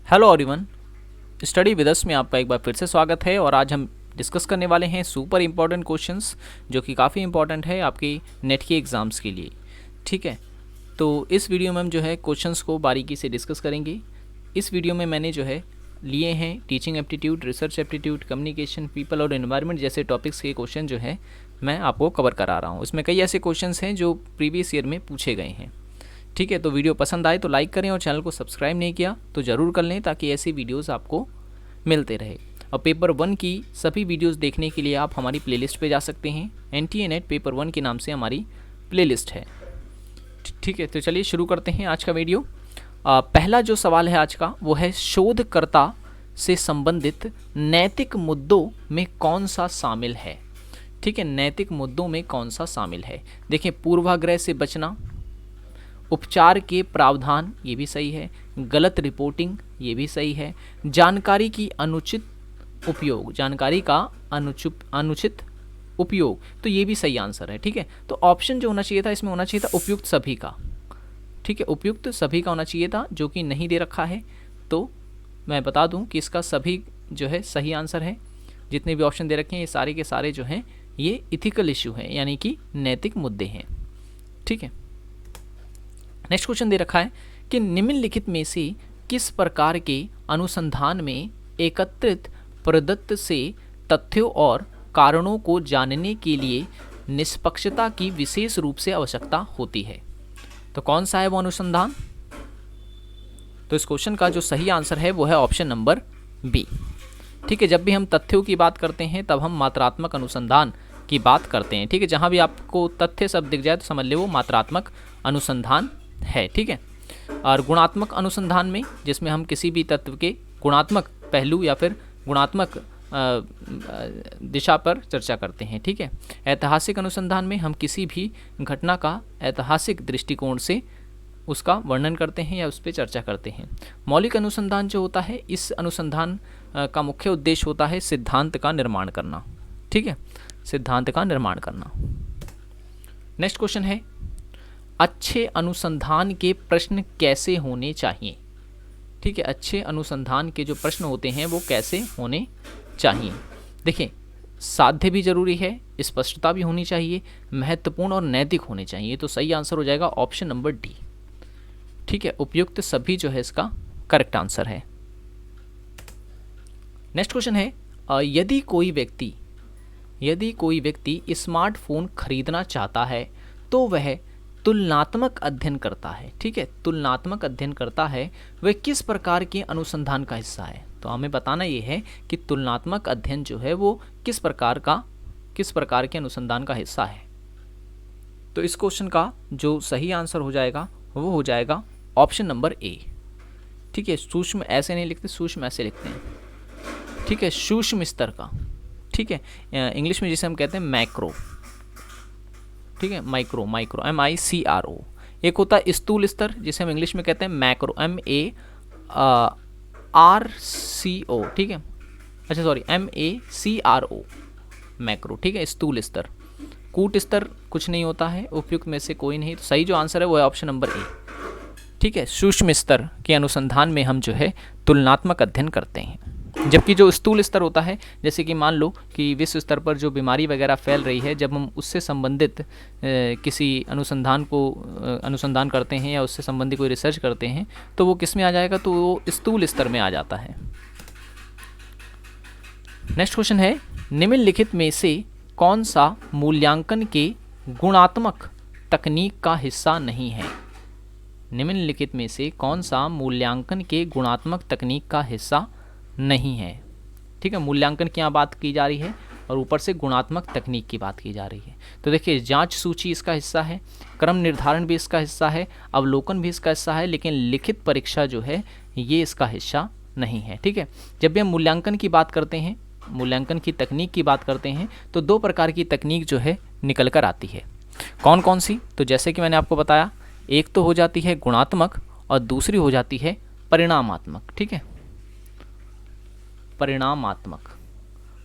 Hello everyone, study with us में आपका एक बार फिर से स्वागत है। और आज हम डिस्कस करने वाले हैं सुपर इम्पॉर्टेंट क्वेश्चंस जो कि काफ़ी इंपॉर्टेंट है आपकी नेट के एग्ज़ाम्स के लिए। ठीक है, तो इस वीडियो में हम जो है क्वेश्चंस को बारीकी से डिस्कस करेंगे। इस वीडियो में मैंने जो है लिए हैं teaching aptitude, research aptitude, communication, people और एनवायरनमेंट जैसे टॉपिक्स के क्वेश्चन जो है मैं आपको कवर करा रहा हूँ। इसमें कई ऐसे क्वेश्चन हैं जो प्रीवियस ईयर में पूछे गए हैं। ठीक है, तो वीडियो पसंद आए तो लाइक करें और चैनल को सब्सक्राइब नहीं किया तो ज़रूर कर लें ताकि ऐसी वीडियोस आपको मिलते रहे। और पेपर 1 की सभी वीडियोस देखने के लिए आप हमारी प्लेलिस्ट पे जा सकते हैं। NTA NET पेपर 1 के नाम से हमारी प्लेलिस्ट है। ठीक है, तो चलिए शुरू करते हैं आज का वीडियो। पहला जो सवाल है आज का वो है शोधकर्ता से संबंधित नैतिक मुद्दों में कौन सा शामिल है। ठीक है, नैतिक मुद्दों में कौन सा शामिल है। देखिए, पूर्वाग्रह से बचना, उपचार के प्रावधान, ये भी सही है। गलत रिपोर्टिंग, ये भी सही है। जानकारी की अनुचित उपयोग, जानकारी का अनुचित उपयोग, तो ये भी सही आंसर है। ठीक है, तो ऑप्शन जो होना चाहिए था इसमें होना चाहिए था उपयुक्त सभी का। ठीक है, उपयुक्त सभी का होना चाहिए था जो कि नहीं दे रखा है। तो मैं बता दूं कि इसका सभी जो है सही आंसर है। जितने भी ऑप्शन दे रखे हैं ये सारे के सारे जो हैं ये इथिकल इशू हैं, यानी कि नैतिक मुद्दे हैं। ठीक है, नेक्स्ट क्वेश्चन दे रखा है कि निम्नलिखित में से किस प्रकार के अनुसंधान में एकत्रित प्रदत्त से तथ्यों और कारणों को जानने के लिए निष्पक्षता की विशेष रूप से आवश्यकता होती है। तो कौन सा है वो अनुसंधान। तो इस क्वेश्चन का जो सही आंसर है वो है ऑप्शन नंबर बी। ठीक है, जब भी हम तथ्यों की बात करते हैं तब हम मात्रात्मक अनुसंधान की बात करते हैं। ठीक है, जहां भी आपको तथ्य शब्द दिख जाए तो समझ ले वो मात्रात्मक अनुसंधान है। ठीक है, और गुणात्मक अनुसंधान में जिसमें हम किसी भी तत्व के गुणात्मक पहलू या फिर गुणात्मक दिशा पर चर्चा करते हैं। ठीक है, ऐतिहासिक अनुसंधान में हम किसी भी घटना का ऐतिहासिक दृष्टिकोण से उसका वर्णन करते हैं या उस पर चर्चा करते हैं। मौलिक अनुसंधान जो होता है, इस अनुसंधान का मुख्य उद्देश्य होता है सिद्धांत का निर्माण करना। ठीक है, सिद्धांत का निर्माण करना। नेक्स्ट क्वेश्चन है अच्छे अनुसंधान के प्रश्न कैसे होने चाहिए। ठीक है, अच्छे अनुसंधान के जो प्रश्न होते हैं वो कैसे होने चाहिए। देखिए, साध्य भी जरूरी है, स्पष्टता भी होनी चाहिए, महत्वपूर्ण और नैतिक होने चाहिए। तो सही आंसर हो जाएगा ऑप्शन नंबर डी। ठीक है, उपयुक्त सभी जो है इसका करेक्ट आंसर है। नेक्स्ट क्वेश्चन है यदि कोई व्यक्ति स्मार्टफोन खरीदना चाहता है तो वह तुलनात्मक अध्ययन करता है। ठीक है, तुलनात्मक अध्ययन करता है, वह किस प्रकार के अनुसंधान का हिस्सा है। तो हमें बताना ये है कि तुलनात्मक अध्ययन जो है वो किस प्रकार के अनुसंधान का हिस्सा है। तो इस क्वेश्चन का जो सही आंसर हो जाएगा वो हो जाएगा ऑप्शन नंबर ए। ठीक है, सूक्ष्म ऐसे नहीं लिखते, सूक्ष्म ऐसे लिखते हैं। ठीक है, सूक्ष्म स्तर का। ठीक है, इंग्लिश में जिसे हम कहते हैं मैक्रो। ठीक है, माइक्रो MICRO। एक होता है स्थूल स्तर जिसे हम इंग्लिश में कहते हैं मैक्रो MARCO। ठीक है, अच्छा सॉरी MACRO, मैक्रो। ठीक है, स्थूल स्तर। कूट स्तर कुछ नहीं होता है, उपयुक्त में से कोई नहीं। तो सही जो आंसर है वो है ऑप्शन नंबर ए। ठीक है, सूक्ष्म स्तर के अनुसंधान में हम जो है तुलनात्मक अध्ययन करते हैं, जबकि जो स्थूल स्तर होता है, जैसे कि मान लो कि विश्व स्तर पर जो बीमारी वगैरह फैल रही है, जब हम उससे संबंधित किसी अनुसंधान करते हैं या उससे संबंधित कोई रिसर्च करते हैं तो वो किस में आ जाएगा, तो वो स्थूल स्तर में आ जाता है। नेक्स्ट क्वेश्चन है निम्नलिखित में से कौन सा मूल्यांकन के गुणात्मक तकनीक का हिस्सा नहीं है। निम्नलिखित में से कौन सा मूल्यांकन के गुणात्मक तकनीक का हिस्सा नहीं है। ठीक है, मूल्यांकन की यहाँ बात की जा रही है और ऊपर से गुणात्मक तकनीक की बात की जा रही है। तो देखिए, जांच सूची इसका हिस्सा है, क्रम निर्धारण भी इसका हिस्सा है, अवलोकन भी इसका हिस्सा है, लेकिन लिखित परीक्षा जो है ये इसका हिस्सा नहीं है। ठीक है, जब भी हम मूल्यांकन की बात करते हैं, मूल्यांकन की तकनीक की बात करते हैं तो दो प्रकार की तकनीक जो है निकल कर आती है। कौन कौन सी, तो जैसे कि मैंने आपको बताया, एक तो हो जाती है गुणात्मक और दूसरी हो जाती है परिणामात्मक। ठीक है, परिणामात्मक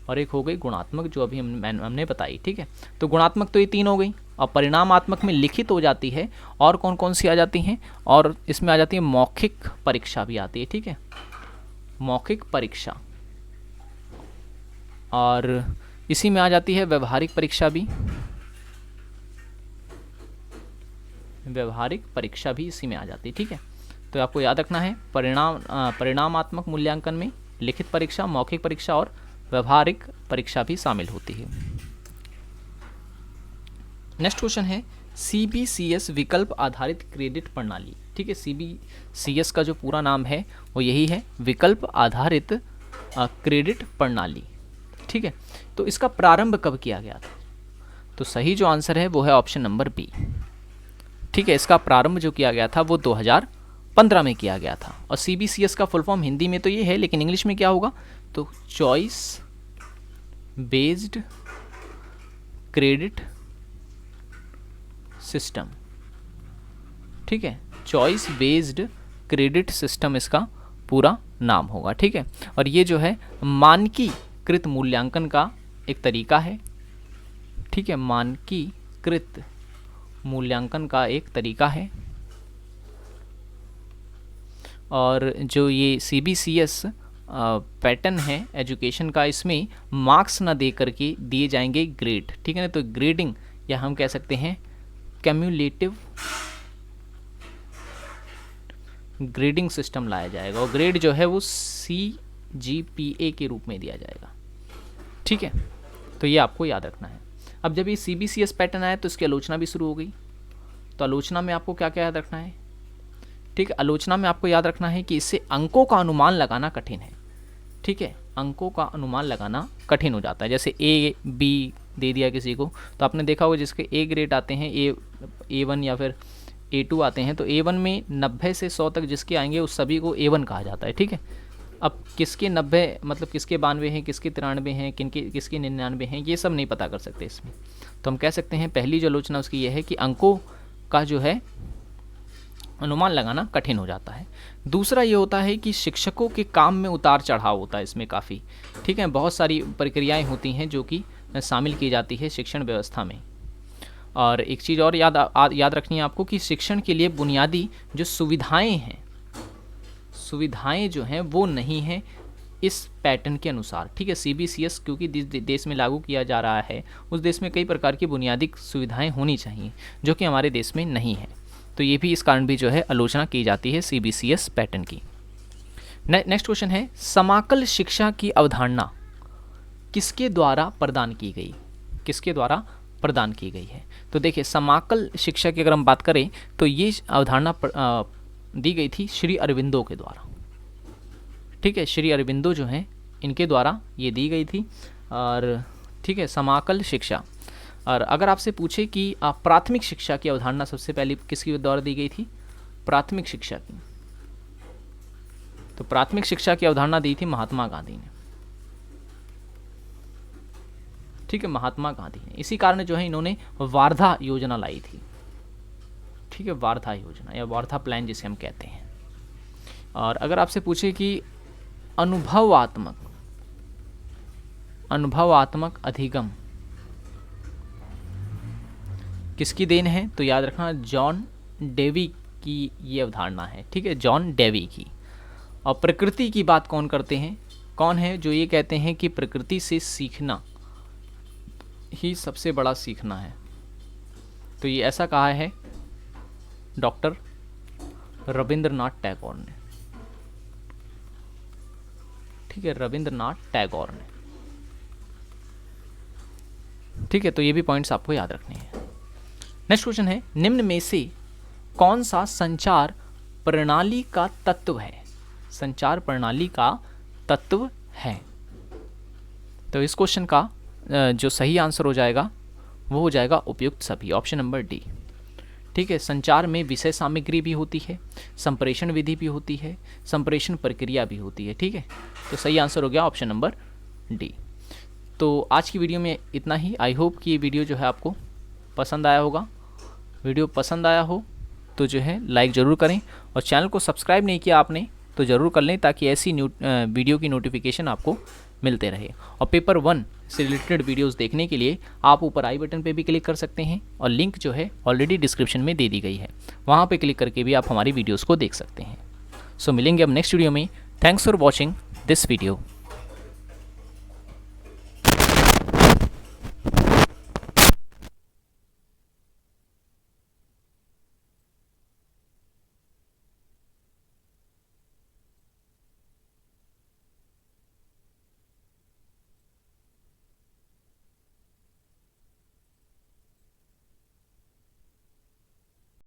और एक हो गई गुणात्मक जो अभी हमने बताई। ठीक है, तो गुणात्मक तो ये तीन हो गई और परिणामात्मक में लिखित हो जाती है। और कौन कौन सी आ जाती हैं, और इसमें आ जाती है मौखिक परीक्षा भी आती है। ठीक है, मौखिक परीक्षा, और इसी में आ जाती है व्यवहारिक परीक्षा भी। व्यवहारिक परीक्षा भी इसी में आ जाती है, ठीक है। तो आपको याद रखना है परिणामात्मक मूल्यांकन में लिखित परीक्षा, मौखिक परीक्षा और व्यवहारिक परीक्षा भी शामिल होती है। नेक्स्ट क्वेश्चन है CBCS विकल्प आधारित क्रेडिट प्रणाली, ठीक है। CBCS का जो पूरा नाम है वो यही है, विकल्प आधारित क्रेडिट प्रणाली, ठीक है। तो इसका प्रारंभ कब किया गया था? तो सही जो आंसर है वो है ऑप्शन नंबर बी, ठीक है। इसका प्रारंभ जो किया गया था वो 2015 में किया गया था। और CBCS का फुल फॉर्म हिंदी में तो ये है, लेकिन इंग्लिश में क्या होगा? तो चॉइस बेस्ड क्रेडिट सिस्टम, ठीक है। चॉइस बेस्ड क्रेडिट सिस्टम इसका पूरा नाम होगा, ठीक है। और ये जो है मानकीकृत मूल्यांकन का एक तरीका है, ठीक है। मानकीकृत मूल्यांकन का एक तरीका है। और जो ये CBCS पैटर्न है एजुकेशन का, इसमें मार्क्स ना दे करके दिए जाएंगे ग्रेड, ठीक है ना। तो ग्रेडिंग या हम कह सकते हैं कैम्युलेटिव ग्रेडिंग सिस्टम लाया जाएगा, और ग्रेड जो है वो CGPA के रूप में दिया जाएगा, ठीक है। तो ये आपको याद रखना है। अब जब ये CBCS पैटर्न आया तो इसकी आलोचना भी शुरू हो गई। तो आलोचना में आपको क्या क्या याद रखना है? ठीक है, आलोचना में आपको याद रखना है कि इससे अंकों का अनुमान लगाना कठिन है, ठीक है। अंकों का अनुमान लगाना कठिन हो जाता है। जैसे A B दे दिया किसी को, तो आपने देखा होगा जिसके A ग्रेड आते हैं, A1 या फिर A2 आते हैं, तो A1 में 90 से 100 तक जिसके आएंगे उस सभी को A1 कहा जाता है, ठीक है। अब किसके 90 मतलब किसके 92 हैं, किसके 93 हैं, किसके 99 हैं, ये सब नहीं पता कर सकते इसमें। तो हम कह सकते हैं पहली जो आलोचना उसकी ये है कि अंकों का जो है अनुमान लगाना कठिन हो जाता है। दूसरा ये होता है कि शिक्षकों के काम में उतार चढ़ाव होता है इसमें काफ़ी, ठीक है। बहुत सारी प्रक्रियाएं होती हैं जो कि शामिल की जाती है शिक्षण व्यवस्था में। और एक चीज़ और याद रखनी है आपको कि शिक्षण के लिए बुनियादी जो सुविधाएं हैं, सुविधाएं जो हैं वो नहीं हैं इस पैटर्न के अनुसार, ठीक है। CBCS क्योंकि देश में लागू किया जा रहा है, उस देश में कई प्रकार की बुनियादी सुविधाएं होनी चाहिए जो कि हमारे देश में नहीं है। तो ये भी इस कारण भी जो है आलोचना की जाती है CBCS पैटर्न की। नेक्स्ट क्वेश्चन है समाकल शिक्षा की अवधारणा किसके द्वारा प्रदान की गई? किसके द्वारा प्रदान की गई है? तो देखिए समाकल शिक्षा की अगर हम बात करें तो ये अवधारणा दी गई थी श्री अरविंदो के द्वारा, ठीक है। श्री अरविंदो जो हैं इनके द्वारा ये दी गई थी, और ठीक है समाकल शिक्षा। और अगर आपसे पूछे कि प्राथमिक शिक्षा की अवधारणा सबसे पहले किसके द्वारा दी गई थी? प्राथमिक शिक्षा की, तो प्राथमिक शिक्षा की अवधारणा दी थी महात्मा गांधी ने, ठीक है। महात्मा गांधी ने, इसी कारण जो है इन्होंने वार्धा योजना लाई थी, ठीक है। वार्धा योजना या वार्धा प्लान जिसे हम कहते हैं। और अगर आपसे पूछे कि अनुभवात्मक अधिगम किसकी देन है? तो याद रखना जॉन डेवी की ये अवधारणा है, ठीक है। जॉन डेवी की। और प्रकृति की बात कौन करते हैं? कौन है जो ये कहते हैं कि प्रकृति से सीखना ही सबसे बड़ा सीखना है? तो ये ऐसा कहा है डॉक्टर रविंद्रनाथ टैगोर ने, ठीक है। रविंद्रनाथ टैगोर ने, ठीक है। तो ये भी पॉइंट्स आपको याद रखने हैं। नेक्स्ट क्वेश्चन है निम्न में से कौन सा संचार प्रणाली का तत्व है? संचार प्रणाली का तत्व है। तो इस क्वेश्चन का जो सही आंसर हो जाएगा वो हो जाएगा उपयुक्त सभी, ऑप्शन नंबर डी, ठीक है। संचार में विषय सामग्री भी होती है, संप्रेषण विधि भी होती है, संप्रेषण प्रक्रिया भी होती है, ठीक है। तो सही आंसर हो गया ऑप्शन नंबर डी। तो आज की वीडियो में इतना ही। आई होप कि ये वीडियो जो है आपको पसंद आया होगा। वीडियो पसंद आया हो तो जो है लाइक ज़रूर करें, और चैनल को सब्सक्राइब नहीं किया आपने तो ज़रूर कर लें ताकि ऐसी वीडियो की नोटिफिकेशन आपको मिलते रहे। और पेपर 1 से रिलेटेड वीडियोस देखने के लिए आप ऊपर आई बटन पे भी क्लिक कर सकते हैं, और लिंक जो है ऑलरेडी डिस्क्रिप्शन में दे दी गई है, वहाँ पे क्लिक करके भी आप हमारी वीडियोस को देख सकते हैं। सो मिलेंगे अब नेक्स्ट वीडियो में। Thanks for watching. this video.